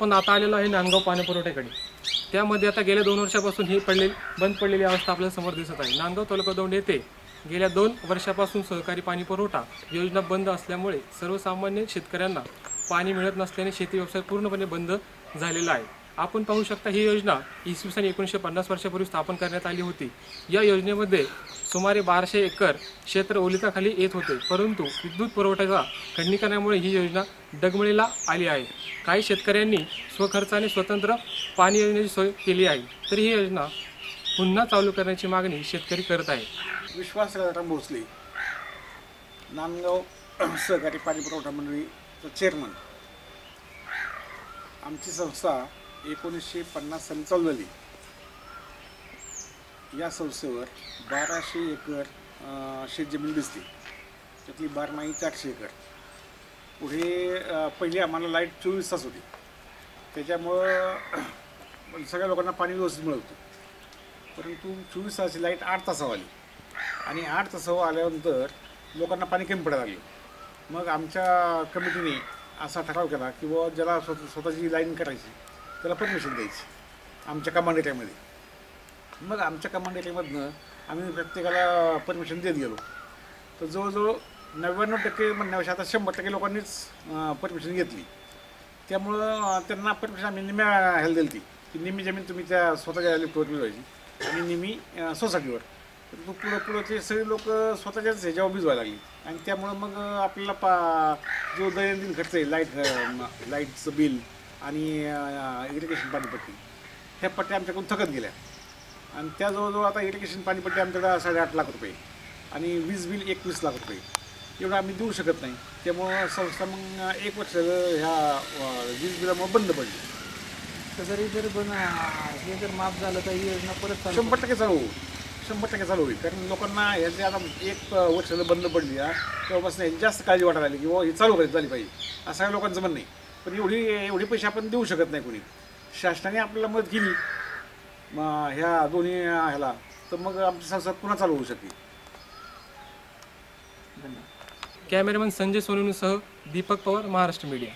आपण आता आलेलो आहे नांदगाव पाणीपुरवठ्याकडे। त्यामध्ये आता गेल्या 2 वर्षापासून ही बंद पडलेली अवस्था आपल्या समोर दिसत आहे। नांदगाव तालुका दौंड येथे गेल्या 2 वर्षापासून सहकारी पाणी पुरवठा योजना बंद असल्यामुळे सर्वसामान्य शेतकऱ्यांना पाणी मिळत नसल्याने शेती व्यवसाय पूर्णपणे बंद झालेला आहे। आपण पाहू शकता ही योजना इसवी सन 1950 वर्षापूर्वी स्थापन करण्यात आली होती। या योजनेमध्ये सुमारे 1200 एकर क्षेत्र ओलिताखाली येत होते, परंतु विद्युत पुरवठ्याच्या खंडीकरणामुळे ही योजना डगमळीला आली आहे। काही शेतकऱ्यांनी स्वखर्चाने स्वतंत्र पाणी योजनेची सोय केली आहे, तर ही योजना पुन्हा चालू करण्याची मागणी शेतकरी करत आहेत। विश्वास भोसले, नांदगाव सहकारी पाणी पुरवठा मंडळीचा चेअरमन। आमची संस्था 1950 साली चालू झाली। या संस्थेवर 1200 एकर शेतजमीन दिसते, त्यातली बारमाही 400 एकर। पुढे पहिली आम्हाला लाईट 24 तास होती, त्याच्यामुळं सगळ्या लोकांना पाणी व्यवस्थित मिळत होतं। परंतु 24 तासाची लाईट 8 तासावर आली आणि 8 तासावर आल्यानंतर लोकांना पाणी कमी पडायला लागलं। मग आमच्या कमिटीने असा ठराव केला की बुवा ज्याला स्वतःची लाईन करायची त्याला परमिशन द्यायची आमच्या कमांड एरियामध्ये। मग आमच्या कमांड एरियामधनं आम्ही प्रत्येकाला परमिशन देत गेलो, तर जवळजवळ 99% म्हणण्यापेक्षा आता 100% लोकांनीच परमिशन घेतली। त्यामुळं त्यांना परमिशन आम्ही निम्या ह्याला दिली की निम्मी जमीन तुम्ही त्या स्वतःच्या लिफ्टवर मिळवायची आणि निम्मी सोसायटीवर। तर पुढं ते सगळे लोक स्वतःच्याच ह्याच्यावर भिजवायला लागली आणि त्यामुळं मग आपल्याला जो दैनंदिन खर्च आहे लाईटचं बिल आणि इरिगेशन पाणीपट्टी ह्या पट्ट्या आमच्याकडून थकत गेल्या आणि त्या जवळजवळ आता इरिगेशन पाणीपट्टी आमच्याकडे 8.5 लाख रुपये आणि वीज बिल 21 लाख रुपये एवढं आम्ही देऊ शकत नाही। त्यामुळं संस्था मग 1 वर्ष ह्या वीज बिलामुळे बंद पडली। तरी जर हे जर माफ झालं तर ही योजना परत 100% चालू होईल, 100% चालू होईल। कारण लोकांना ह्याची आता 1 वर्ष बंद पडली तेव्हापासून ह्याची जास्त काळजी वाटायला लागली की बाबा ही चालू झाली पाहिजे, असं सगळ्या लोकांचं म्हणणं आहे। पण एवढे पैसे आपण देऊ शकत नाही कोणी। शासनाने आपल्याला मदत केली ह्या दोन्ही ह्याला, तर मग आमची संस्था पुन्हा चालू होऊ शकते। कॅमेरामन संजय सोनूसह दीपक पवार, महाराष्ट्र मीडिया।